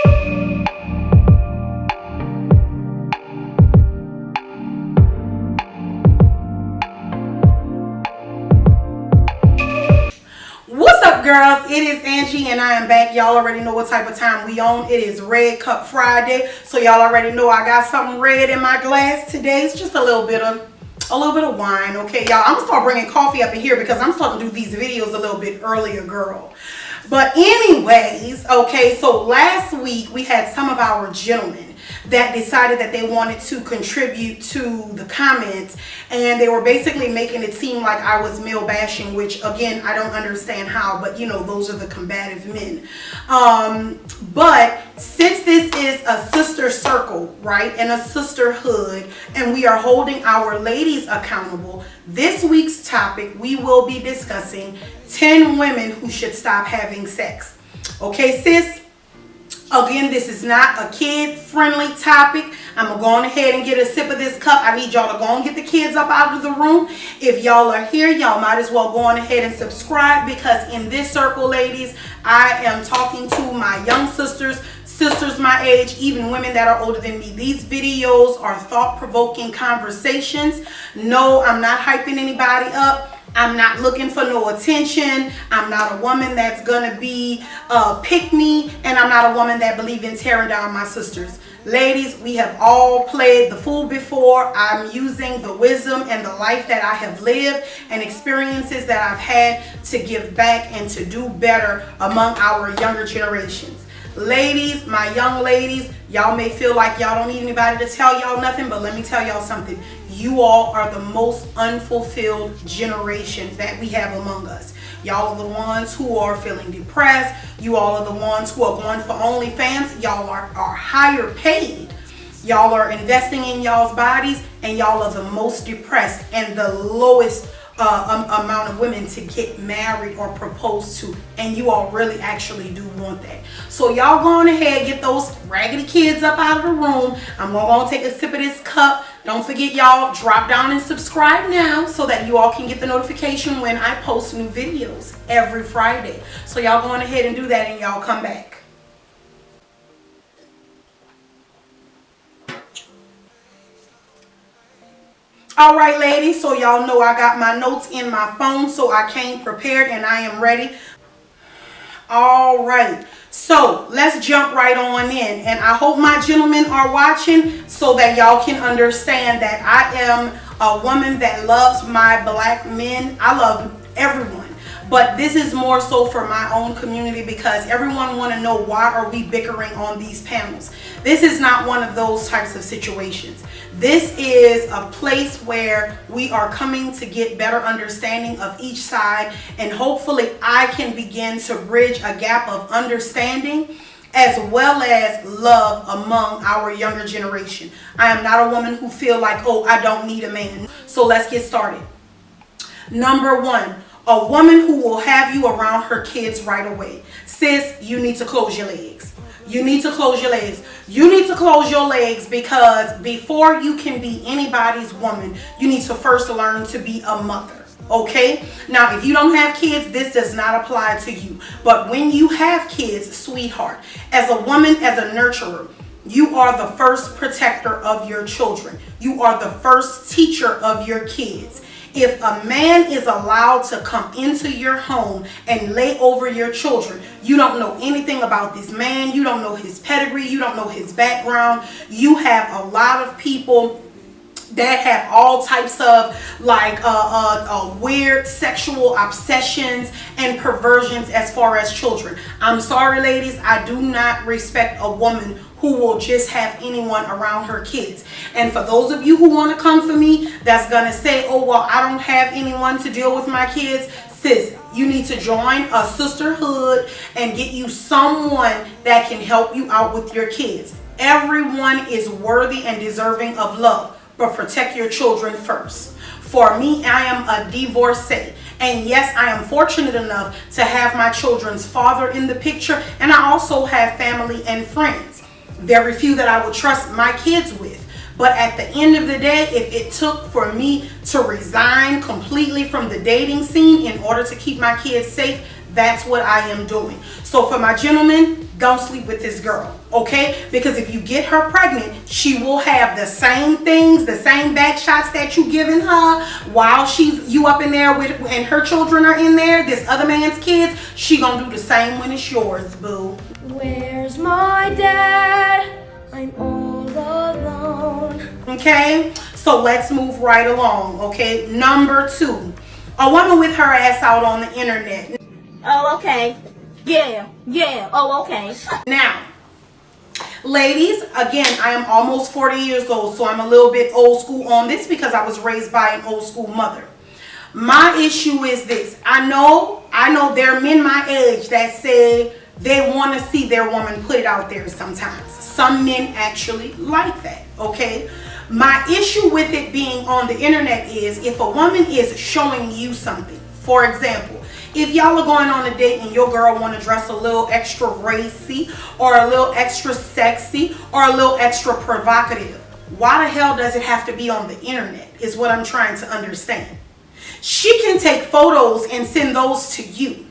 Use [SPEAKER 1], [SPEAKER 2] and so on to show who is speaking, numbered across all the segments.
[SPEAKER 1] What's up, girls? It is Angie and I am back. Y'all already know what type of time we on. It is Red Cup Friday, so y'all already know I got something red in my glass today. It's just a little bit of wine, okay, y'all? I'm gonna start bringing coffee up in here because I'm starting to do these videos a little bit earlier, girl. But anyways, okay, so last week we had some of our gentlemen that decided that they wanted to contribute to the comments, and they were basically making it seem like I was male bashing, which again, I don't understand how, but you know, those are the combative men. But since this is a sister circle, right, and a sisterhood, and we are holding our ladies accountable, this week's topic, we will be discussing 10 women who should stop having sex. Okay, sis? Again, this is not a kid-friendly topic. I'm going to go on ahead and get a sip of this cup. I need y'all to go and get the kids up out of the room. If y'all are here, y'all might as well go on ahead and subscribe, because in this circle, ladies, I am talking to my young sisters my age, even women that are older than me. These videos are thought-provoking conversations. No, I'm not hyping anybody up. I'm not looking for no attention. I'm not a woman that's gonna be pick me, and I'm not a woman that believes in tearing down my sisters. Ladies, we have all played the fool before. I'm using the wisdom and the life that I have lived and experiences that I've had to give back and to do better among our younger generations. Ladies, my young ladies, y'all may feel like y'all don't need anybody to tell y'all nothing, but let me tell y'all something. You all are the most unfulfilled generation that we have among us. Y'all are the ones who are feeling depressed. You all are the ones who are going for OnlyFans. Y'all are higher paid. Y'all are investing in y'all's bodies, and y'all are the most depressed and the lowest amount of women to get married or proposed to, and you all really actually do want that. So y'all go on ahead, get those raggedy kids up out of the room. I'm gonna take a sip of this cup. Don't forget, y'all, drop down and subscribe now so that you all can get the notification when I post new videos every Friday. So y'all go on ahead and do that, and y'all come back. All right, ladies, so y'all know I got my notes in my phone, so I came prepared and I am ready. All right, so let's jump right on in, and I hope my gentlemen are watching so that y'all can understand that I am a woman that loves my black men. I love everyone, but this is more so for my own community, because everyone want to know, why are we bickering on these panels? This is not one of those types of situations. This is a place where we are coming to get better understanding of each side, and hopefully I can begin to bridge a gap of understanding as well as love among our younger generation. I am not a woman who feel like, oh, I don't need a man. So let's get started. Number one, a woman who will have you around her kids right away. Sis, you need to close your legs. You need to close your legs. You need to close your legs, because before you can be anybody's woman, you need to first learn to be a mother. Okay? Now, if you don't have kids, this does not apply to you. But when you have kids, sweetheart, as a woman, as a nurturer, you are the first protector of your children. You are the first teacher of your kids. If a man is allowed to come into your home and lay over your children, you don't know anything about this man, you don't know his pedigree, you don't know his background. You have a lot of people that have all types of weird sexual obsessions and perversions as far as children. I'm sorry, ladies, I do not respect a woman who will just have anyone around her kids. And for those of you who want to come for me, that's gonna say, oh, well, I don't have anyone to deal with my kids. Sis, you need to join a sisterhood and get you someone that can help you out with your kids. Everyone is worthy and deserving of love, but protect your children first. For me, I am a divorcee. And yes, I am fortunate enough to have my children's father in the picture, and I also have family and friends. Very few that I would trust my kids with. But at the end of the day, if it took for me to resign completely from the dating scene in order to keep my kids safe, that's what I am doing. So for my gentlemen, don't sleep with this girl, okay? Because if you get her pregnant, she will have the same things, the same back shots that you giving her while you up in there with, and her children are in there, this other man's kids. She gonna do the same when it's yours, boo.
[SPEAKER 2] Where's my dad? I'm all alone.
[SPEAKER 1] Okay, so let's move right along, okay? Number 2, a woman with her ass out on the internet.
[SPEAKER 2] Oh, okay. Yeah. Oh, okay.
[SPEAKER 1] Now, ladies, again, I am almost 40 years old, so I'm a little bit old school on this because I was raised by an old school mother. My issue is this. I know there are men my age that say they want to see their woman put it out there sometimes. Some men actually like that, okay? My issue with it being on the internet is if a woman is showing you something. For example, if y'all are going on a date and your girl want to dress a little extra racy or a little extra sexy or a little extra provocative, why the hell does it have to be on the internet is what I'm trying to understand. She can take photos and send those to you.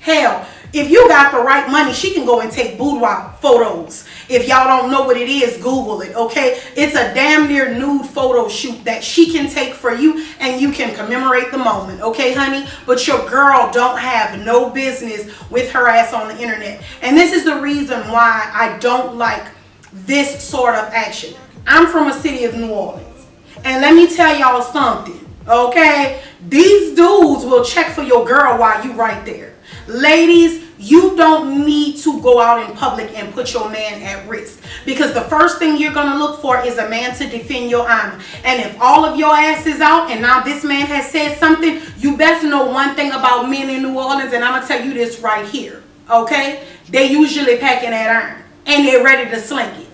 [SPEAKER 1] Hell, if you got the right money, she can go and take boudoir photos. If y'all don't know what it is, Google it, okay? It's a damn near nude photo shoot that she can take for you and you can commemorate the moment, okay, honey? But your girl don't have no business with her ass on the internet. And this is the reason why I don't like this sort of action. I'm from a city of New Orleans. And let me tell y'all something, okay? These dudes will check for your girl while you right there. Ladies, you don't need to go out in public and put your man at risk, because the first thing you're going to look for is a man to defend your honor. And if all of your ass is out and now this man has said something, you best know one thing about men in New Orleans, and I'm going to tell you this right here, okay? They usually packing that iron and they're ready to sling it.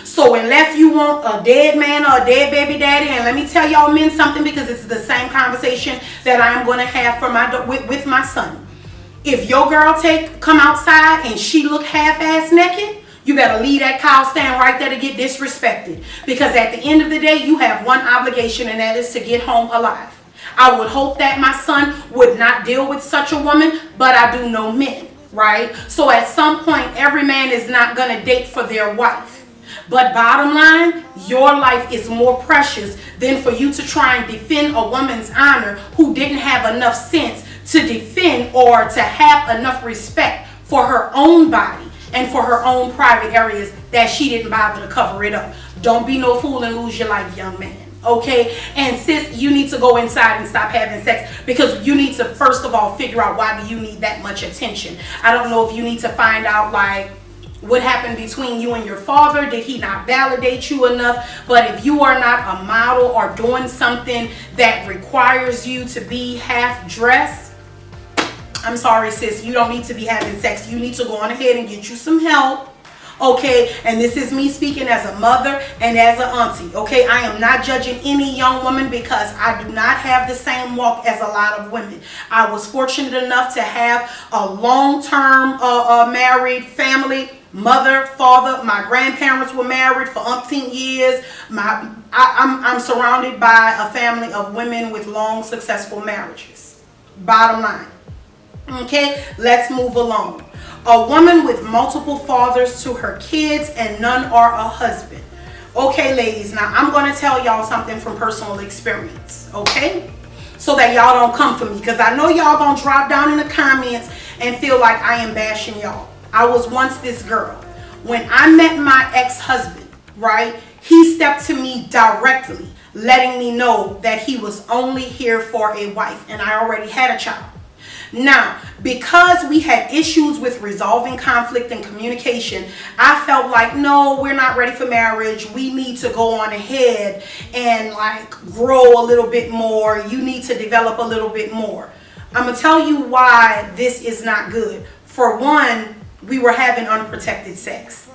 [SPEAKER 1] So unless you want a dead man or a dead baby daddy, and let me tell y'all men something, because it's the same conversation that I'm going to have for with my son. If your girl come outside and she look half-ass naked, you better leave that cow stand right there to get disrespected. Because at the end of the day, you have one obligation, and that is to get home alive. I would hope that my son would not deal with such a woman, but I do know men, right? So at some point, every man is not going to date for their wife. But bottom line, your life is more precious than for you to try and defend a woman's honor who didn't have enough sense to defend or to have enough respect for her own body and for her own private areas that she didn't bother to cover it up. Don't be no fool and lose your life, young man. Okay? And sis, you need to go inside and stop having sex, because you need to first of all figure out why do you need that much attention. I don't know if you need to find out like what happened between you and your father. Did he not validate you enough? But if you are not a model or doing something that requires you to be half dressed, I'm sorry, sis, you don't need to be having sex. You need to go on ahead and get you some help, okay? And this is me speaking as a mother and as an auntie, okay? I am not judging any young woman because I do not have the same walk as a lot of women. I was fortunate enough to have a long-term married family. Mother, father, my grandparents were married for umpteen years. I'm surrounded by a family of women with long, successful marriages. Bottom line. Okay, let's move along. A woman with multiple fathers to her kids and none are a husband. Okay, ladies, now I'm going to tell y'all something from personal experience, okay? So that y'all don't come for me, because I know y'all going to drop down in the comments and feel like I am bashing y'all. I was once this girl. When I met my ex-husband, right, he stepped to me directly, letting me know that he was only here for a wife, and I already had a child. Now, because we had issues with resolving conflict and communication, I felt like, no, we're not ready for marriage. We need to go on ahead and like grow a little bit more. You need to develop a little bit more. I'm going to tell you why this is not good. For one, we were having unprotected sex,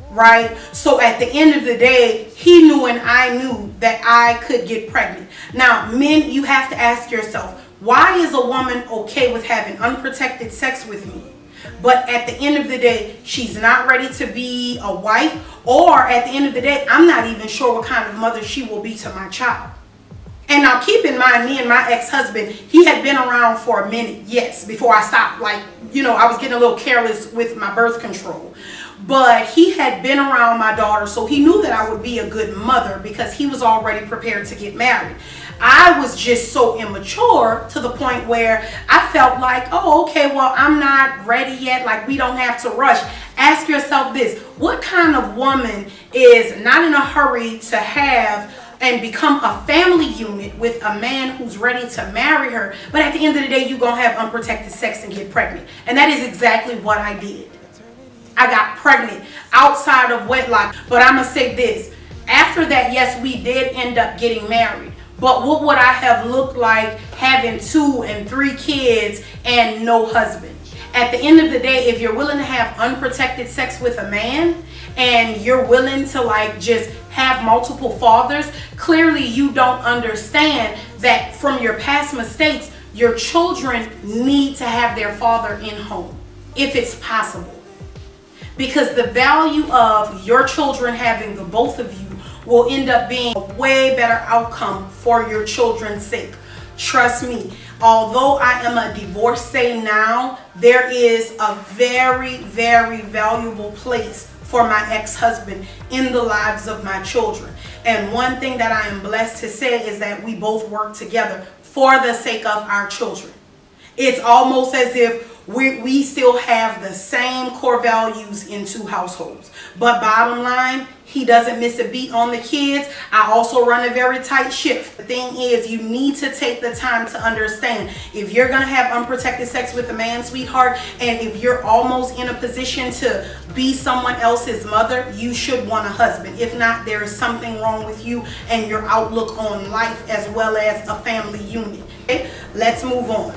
[SPEAKER 1] right? So at the end of the day, he knew and I knew that I could get pregnant. Now, men, you have to ask yourself, why is a woman okay with having unprotected sex with me, but at the end of the day, she's not ready to be a wife, or at the end of the day, I'm not even sure what kind of mother she will be to my child? And now keep in mind, me and my ex-husband, he had been around for a minute, yes, before I stopped. Like, you know, I was getting a little careless with my birth control. But he had been around my daughter, so he knew that I would be a good mother because he was already prepared to get married. I was just so immature to the point where I felt like, oh, okay, well, I'm not ready yet. Like, we don't have to rush. Ask yourself this: what kind of woman is not in a hurry to have and become a family unit with a man who's ready to marry her, but at the end of the day, you're going to have unprotected sex and get pregnant? And that is exactly what I did. I got pregnant outside of wedlock. But I'm going to say this: after that, yes, we did end up getting married. But what would I have looked like having 2 and 3 kids and no husband? At the end of the day, if you're willing to have unprotected sex with a man and you're willing to like just have multiple fathers, clearly you don't understand that from your past mistakes, your children need to have their father in home if it's possible. Because the value of your children having the both of you will end up being a way better outcome for your children's sake. Trust me, although I am a divorcee now, there is a very, very valuable place for my ex-husband in the lives of my children. And one thing that I am blessed to say is that we both work together for the sake of our children. It's almost as if we still have the same core values in 2 households. But bottom line, he doesn't miss a beat on the kids. I also run a very tight ship. The thing is, you need to take the time to understand, if you're going to have unprotected sex with a man, sweetheart, and if you're almost in a position to be someone else's mother, you should want a husband. If not, there is something wrong with you and your outlook on life as well as a family unit. Okay? Let's move on.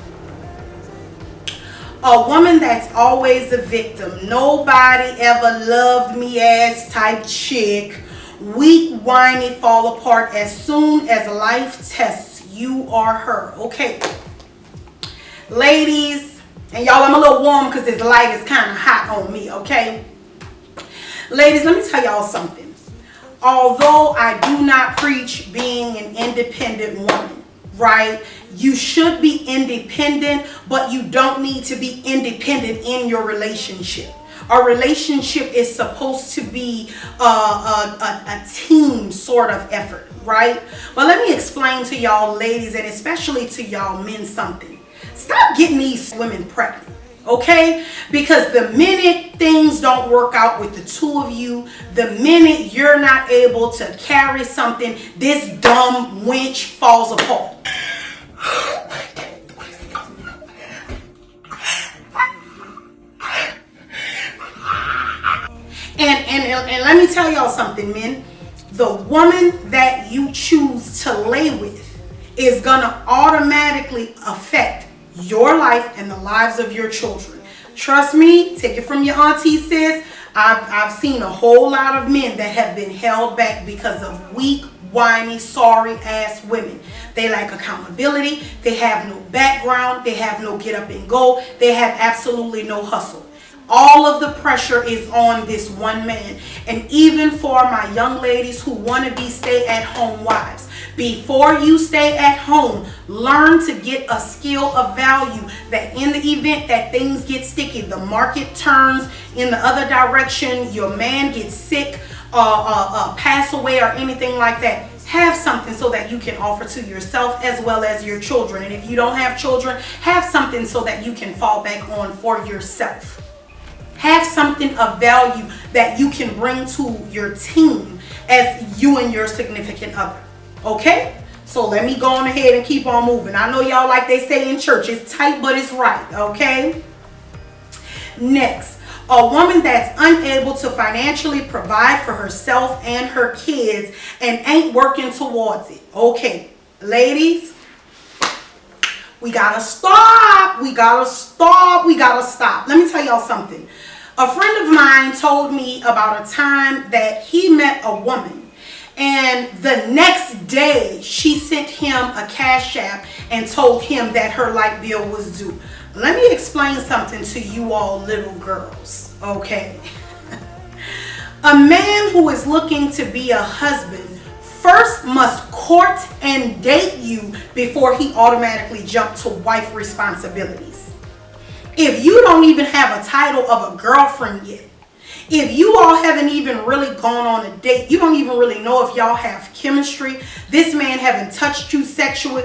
[SPEAKER 1] A woman that's always a victim, nobody ever loved me ass type chick, weak, whiny, fall apart as soon as life tests you or her. Okay, ladies, and y'all, I'm a little warm because this light is kind of hot on me. Okay, ladies, let me tell y'all something. Although I do not preach being an independent woman, right? You should be independent, but you don't need to be independent in your relationship. A relationship is supposed to be a team sort of effort, right? But let me explain to y'all ladies, and especially to y'all men, something. Stop getting these women pregnant, okay? Because the minute things don't work out with the 2 of you, the minute you're not able to carry something, this dumb winch falls apart. And let me tell y'all something, men. The woman that you choose to lay with is gonna automatically affect your life and the lives of your children. Trust me, take it from your auntie, sis. I've seen a whole lot of men that have been held back because of weak, whiny, sorry ass women. They lack accountability. They have no background. They have no get up and go. They have absolutely no hustle. All of the pressure is on this one man. And even for my young ladies who want to be stay-at-home wives, before you stay at home, learn to get a skill of value that in the event that things get sticky, the market turns in the other direction, your man gets sick, pass away or anything like that, have something so that you can offer to yourself as well as your children. And if you don't have children, have something so that you can fall back on for yourself. Have something of value that you can bring to your team as you and your significant other. Okay? So let me go on ahead and keep on moving. I know y'all, like they say in church, it's tight but it's right. Okay? Next, a woman that's unable to financially provide for herself and her kids and ain't working towards it. Okay, ladies, we gotta stop. We gotta stop. We gotta stop. Let me tell y'all something. A friend of mine told me about a time that he met a woman, and the next day she sent him a cash app and told him that her light bill was due. Let me explain something to you all little girls, okay? A man who is looking to be a husband first must court and date you before he automatically jumped to wife responsibilities. If you don't even have a title of a girlfriend yet, if you all haven't even really gone on a date, you don't even really know if y'all have chemistry, this man haven't touched you sexually.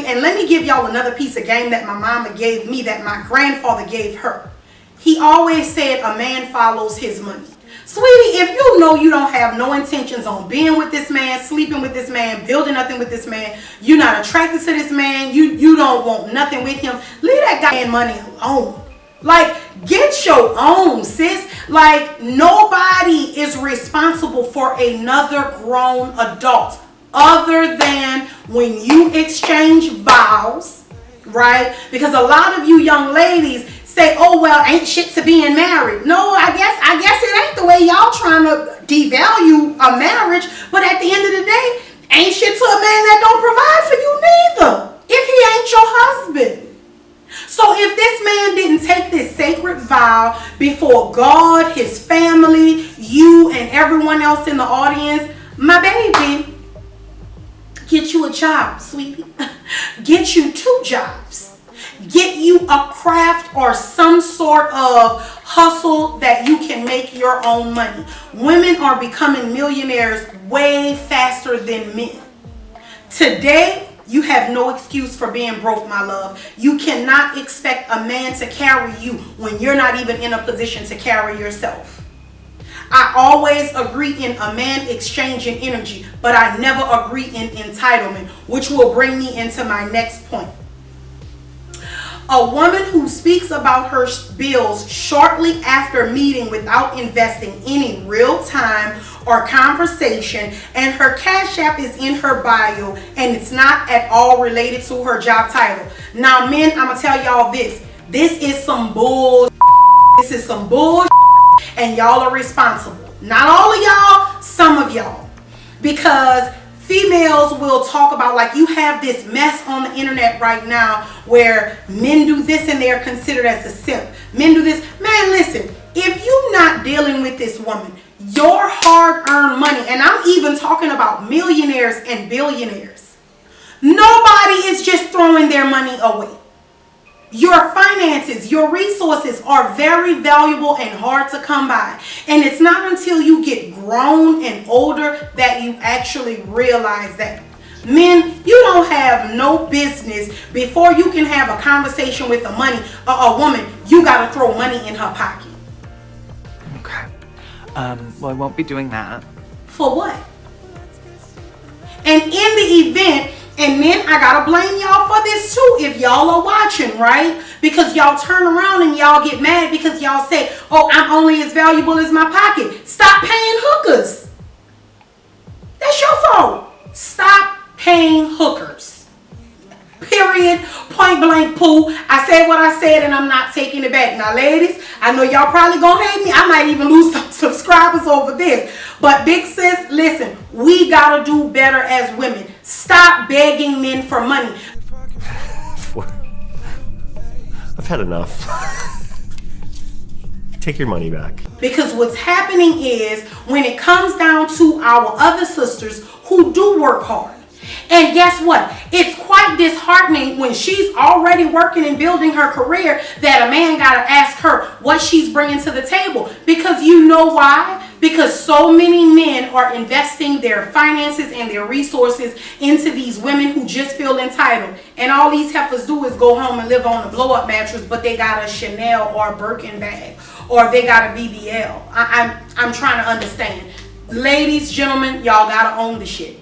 [SPEAKER 1] And let me give y'all another piece of game that my mama gave me, that my grandfather gave her. He always said a man follows his money. Sweetie, if you know you don't have no intentions on being with this man, sleeping with this man, building nothing with this man, you're not attracted to this man, you don't want nothing with him, leave that guy and money alone. Like, get your own, sis. Like, nobody is responsible for another grown adult other than when you exchange vows, right? Because a lot of you young ladies say, oh, well, ain't shit to being married. No, I guess it ain't the way y'all trying to devalue a marriage. But at the end of the day, ain't shit to a man that don't provide for you neither, if he ain't your husband. So if this man didn't take this sacred vow before God, his family, you, and everyone else in the audience, my baby, get you a job, sweetie. Get you 2 jobs. Get you a craft or some sort of hustle that you can make your own money. Women are becoming millionaires way faster than men. Today, you have no excuse for being broke, my love. You cannot expect a man to carry you when you're not even in a position to carry yourself. I always agree in a man exchanging energy, but I never agree in entitlement, which will bring me into my next point. A woman who speaks about her bills shortly after meeting without investing any real time or conversation, and her Cash App is in her bio and it's not at all related to her job title. Now, men, I'm gonna tell y'all this. This is some bull. This is some bull, and y'all are responsible. Not all of y'all, some of y'all. Because females will talk about, like, you have this mess on the internet right now where men do this and they're considered as a simp. Men do this. Man, listen, if you're not dealing with this woman, your hard-earned money, and I'm even talking about millionaires and billionaires, nobody is just throwing their money away. Your finances, your resources are very valuable and hard to come by. And it's not until you get grown and older that you actually realize that. Men, you don't have no business, before you can have a conversation with a woman, you got to throw money in her pocket.
[SPEAKER 3] Okay. Well, I won't be doing that.
[SPEAKER 1] For what? And in the event, and men, I gotta blame y'all for this too, if y'all are watching, right? Because y'all turn around and y'all get mad because y'all say, oh, I'm only as valuable as my pocket. Stop paying hookers. That's your fault. Stop paying hookers. Period. Point blank, poo. I said what I said and I'm not taking it back. Now, ladies, I know y'all probably gonna hate me. I might even lose some subscribers over this. But big sis, listen, we gotta do better as women. Stop begging men for money.
[SPEAKER 4] I've had enough. Take your money back.
[SPEAKER 1] Because what's happening is, when it comes down to our other sisters who do work hard, and guess what? It's quite disheartening when she's already working and building her career that a man got to ask her what she's bringing to the table. Because you know why? Because so many men are investing their finances and their resources into these women who just feel entitled. And all these heifers do is go home and live on a blow-up mattress, but they got a Chanel or a Birkin bag, or they got a BBL. I'm trying to understand. Ladies, gentlemen, y'all got to own the shit.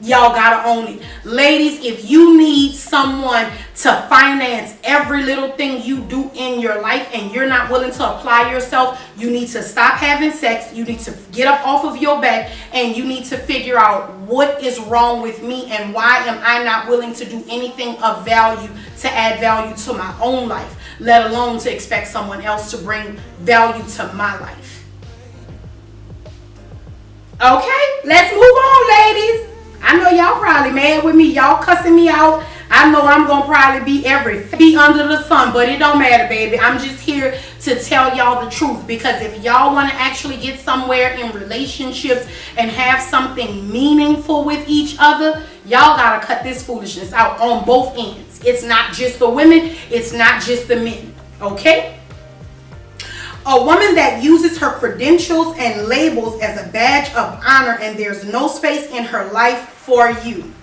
[SPEAKER 1] Y'all gotta own it. Ladies, if you need someone to finance every little thing you do in your life and you're not willing to apply yourself, you need to stop having sex. You need to get up off of your back and you need to figure out what is wrong with me and why am I not willing to do anything of value to add value to my own life, let alone to expect someone else to bring value to my life. Okay, let's move on, ladies. I know y'all probably mad with me. Y'all cussing me out. I know I'm going to probably be under the sun, but it don't matter, baby. I'm just here to tell y'all the truth, because if y'all want to actually get somewhere in relationships and have something meaningful with each other, y'all gotta cut this foolishness out on both ends. It's not just the women, it's not just the men, okay? A woman that uses her credentials and labels as a badge of honor and there's no space in her life for you.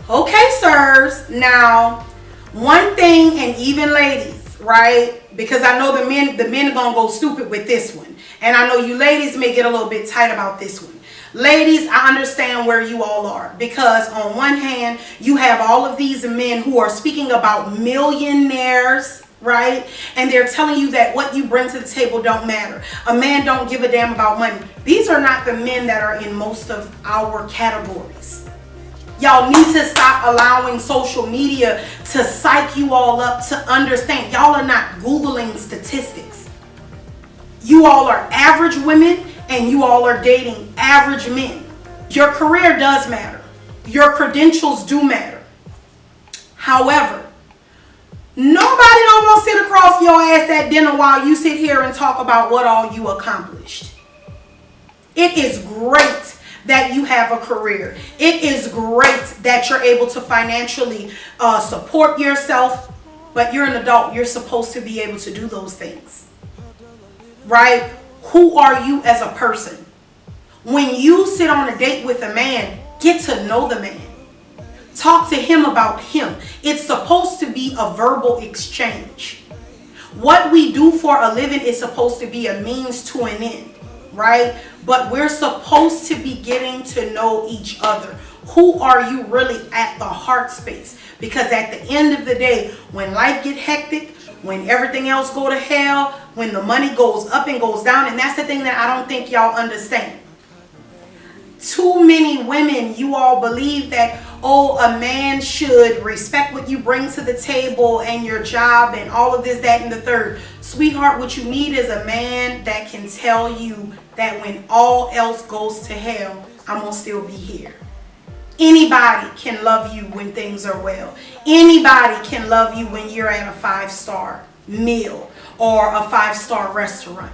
[SPEAKER 1] Okay, sirs. Now, one thing, and even ladies, right? Because I know the men are gonna go stupid with this one. And I know you ladies may get a little bit tight about this one. Ladies, I understand where you all are, because on one hand, you have all of these men who are speaking about millionaires, right? And they're telling you that what you bring to the table don't matter. A man don't give a damn about money. These are not the men that are in most of our categories. Y'all need to stop allowing social media to psych you all up to understand. Y'all are not Googling statistics. You all are average women and you all are dating average men. Your career does matter. Your credentials do matter. However, nobody don't want to sit across your ass at dinner while you sit here and talk about what all you accomplished. It is great that you have a career. It is great that you're able to financially support yourself, but you're an adult. You're supposed to be able to do those things, right? Who are you as a person? When you sit on a date with a man, get to know the man. Talk to him about him. It's supposed to be a verbal exchange. What we do for a living is supposed to be a means to an end, right? But we're supposed to be getting to know each other. Who are you really at the heart space? Because at the end of the day, when life get hectic, when everything else go to hell, when the money goes up and goes down, and that's the thing that I don't think y'all understand. Too many women, you all believe that, oh, a man should respect what you bring to the table and your job and all of this, that, and the third. Sweetheart, what you need is a man that can tell you that when all else goes to hell, I'm going to still be here. Anybody can love you when things are well. Anybody can love you when you're at a 5-star meal or a 5-star restaurant.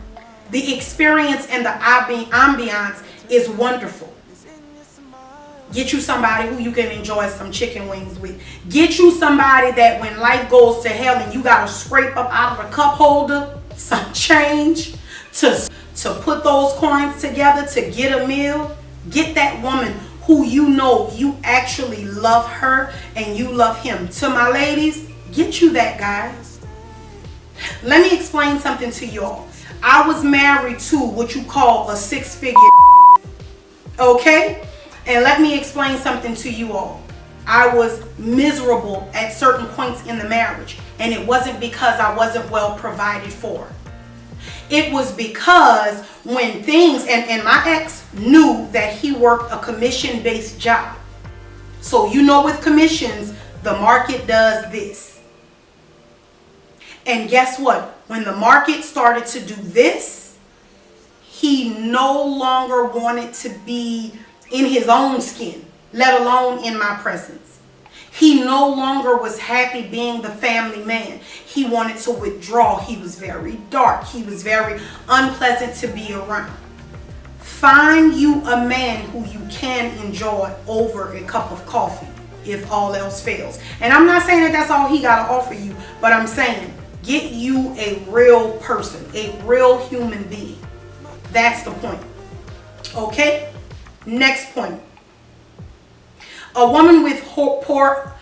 [SPEAKER 1] The experience and the ambiance is wonderful. Get you somebody who you can enjoy some chicken wings with. Get you somebody that when life goes to hell and you got to scrape up out of a cup holder some change to put those coins together to get a meal. Get that woman who you know you actually love her and you love him. To my ladies, get you that guy. Let me explain something to y'all. I was married to what you call a 6-figure, okay? And let me explain something to you all. I was miserable at certain points in the marriage, and it wasn't because I wasn't well provided for. It was because when things, and my ex knew that he worked a commission-based job. So you know with commissions, the market does this. And guess what? When the market started to do this, he no longer wanted to be in his own skin, let alone in my presence. He no longer was happy being the family man. He wanted to withdraw. He was very dark. He was very unpleasant to be around. Find you a man who you can enjoy over a cup of coffee if all else fails. And I'm not saying that that's all he got to offer you, but I'm saying get you a real person, a real human being. That's the point. Okay? Next point. A woman with poor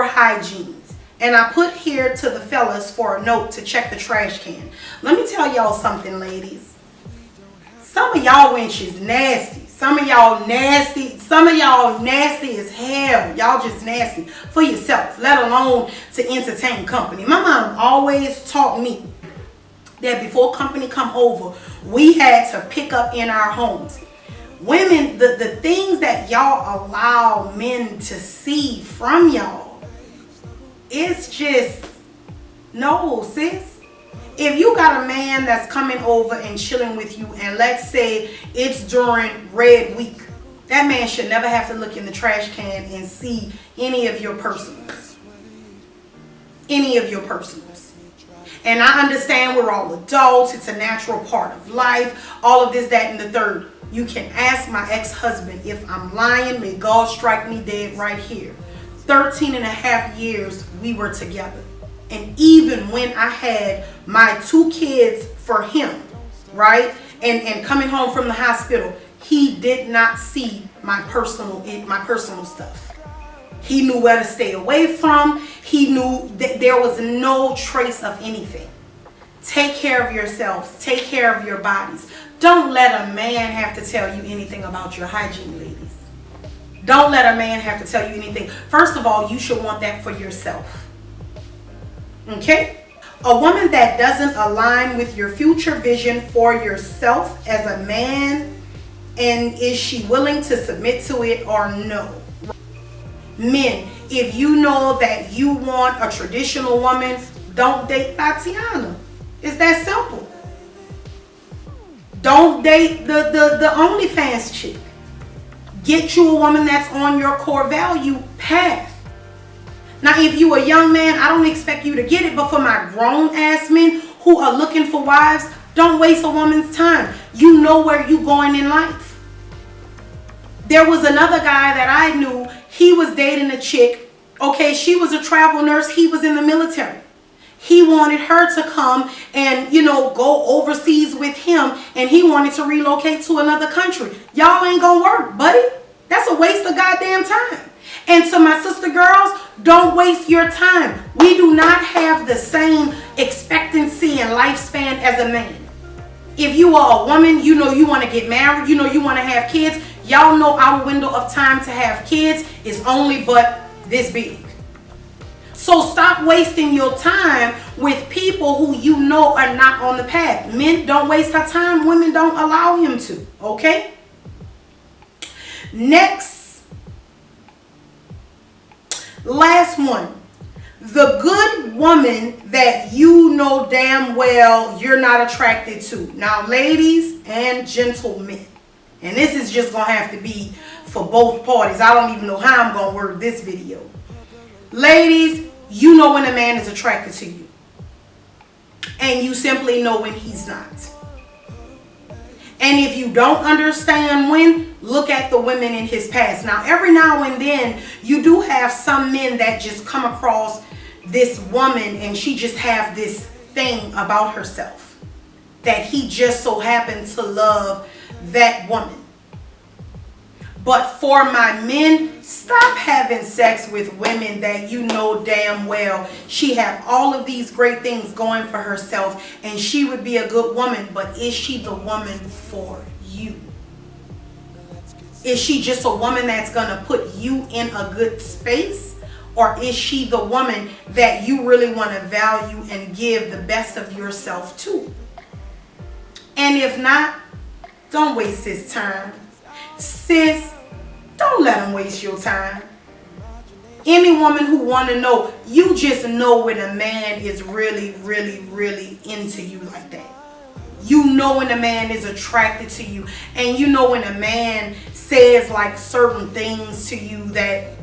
[SPEAKER 1] hygiene. And I put here to the fellas for a note to check the trash can. Let me tell y'all something, ladies. Some of y'all wenches nasty. Some of y'all nasty. Some of y'all nasty as hell. Y'all just nasty for yourself, let alone to entertain company. My mom always taught me that before company come over, we had to pick up in our homes. Women, the things that y'all allow men to see from y'all, it's just, no, sis. If you got a man that's coming over and chilling with you, and let's say it's during Red Week, that man should never have to look in the trash can and see any of your personals. Any of your personals. And I understand we're all adults. It's a natural part of life. All of this, that, and the third. You can ask my ex-husband if I'm lying. May God strike me dead right here. 13 and a half years we were together. And even when I had my 2 kids for him, right? And coming home from the hospital, he did not see my personal stuff. He knew where to stay away from. He knew that there was no trace of anything. Take care of yourselves. Take care of your bodies. Don't let a man have to tell you anything about your hygiene, ladies. Don't let a man have to tell you anything. First of all, you should want that for yourself. Okay? A woman that doesn't align with your future vision for yourself as a man, and is she willing to submit to it or no? Men, if you know that you want a traditional woman, don't date Tatiana. It's that simple. Don't date the OnlyFans chick. Get you a woman that's on your core value path. Now, if you a young man, I don't expect you to get it, but for my grown ass men who are looking for wives, don't waste a woman's time. You know where you going in life. There was another guy that I knew, he was dating a chick. Okay, she was a travel nurse, he was in the military. He wanted her to come and, go overseas with him, and he wanted to relocate to another country. Y'all ain't gonna work, buddy. That's a waste of goddamn time. And to my sister girls, don't waste your time. We do not have the same expectancy and lifespan as a man. If you are a woman, you want to get married, you want to have kids. Y'all know our window of time to have kids is only but this big. So stop wasting your time with people who you know are not on the path. Men don't waste our time. Women don't allow him to. Okay? Next. Last one. The good woman that you know damn well you're not attracted to. Now, ladies and gentlemen, and this is just going to have to be for both parties. I don't even know how I'm going to word this video. Ladies, you know when a man is attracted to you. And you simply know when he's not. And if you don't understand when, look at the women in his past. Now, every now and then, you do have some men that just come across this woman and she just have this thing about herself. That he just so happened to love that woman. But for my men, stop having sex with women that you know damn well she have all of these great things going for herself and she would be a good woman, but is she the woman for you? Is she just a woman that's going to put you in a good space? Or is she the woman that you really want to value and give the best of yourself to? And if not, don't waste his time. Sis, don't let him waste your time. Any woman who want to know, you just know when a man is really, really, really into you like that. You know when a man is attracted to you. And you know when a man says like certain things to you that,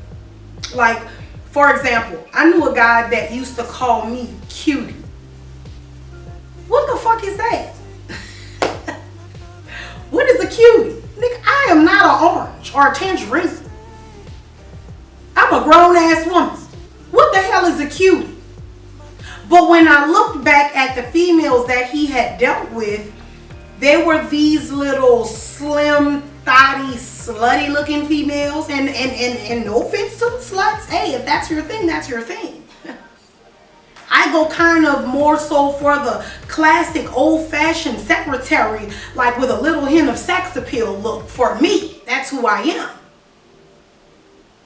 [SPEAKER 1] like, for example, I knew a guy that used to call me cutie. What the fuck is that? What is a cutie? Nigga, I am not an orange or a tangerine. I'm a grown ass woman. What the hell is a cutie? But when I looked back at the females that he had dealt with, they were these little slim, thotty, slutty looking females. And no offense to the sluts. Hey, if that's your thing, that's your thing. I go kind of more so for the classic old-fashioned secretary, like with a little hint of sex appeal look. For me, that's who I am.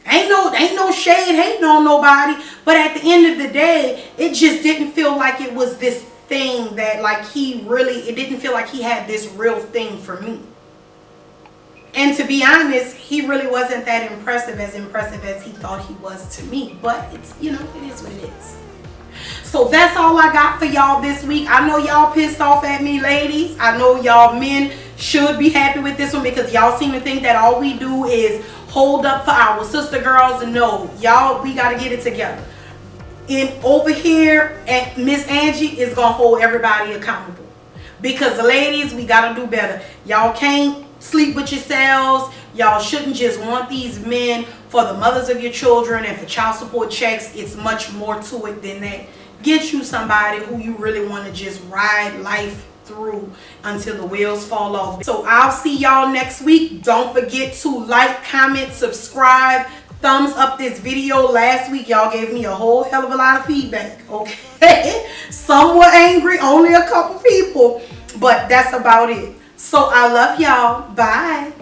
[SPEAKER 1] Ain't no shade hating on nobody, but at the end of the day, it just didn't feel like it was this thing that like it didn't feel like he had this real thing for me. And to be honest, he really wasn't that impressive as he thought he was to me. But it's, it is what it is. So that's all I got for y'all this week. I know y'all pissed off at me, ladies. I know y'all men should be happy with this one because y'all seem to think that all we do is hold up for our sister girls. And no, y'all, we got to get it together. over here, and Miss Angie is gonna hold everybody accountable. Because ladies, we gotta do better. Y'all can't sleep with yourselves. Y'all shouldn't just want these men for the mothers of your children and for child support checks. It's much more to it than that. Get you somebody who you really want to just ride life through until the wheels fall off. So I'll see y'all next week. Don't forget to like, comment, subscribe, thumbs up this video. Last week y'all gave me a whole hell of a lot of feedback, okay? Some were angry, only a couple people, but that's about it. So I love y'all. Bye.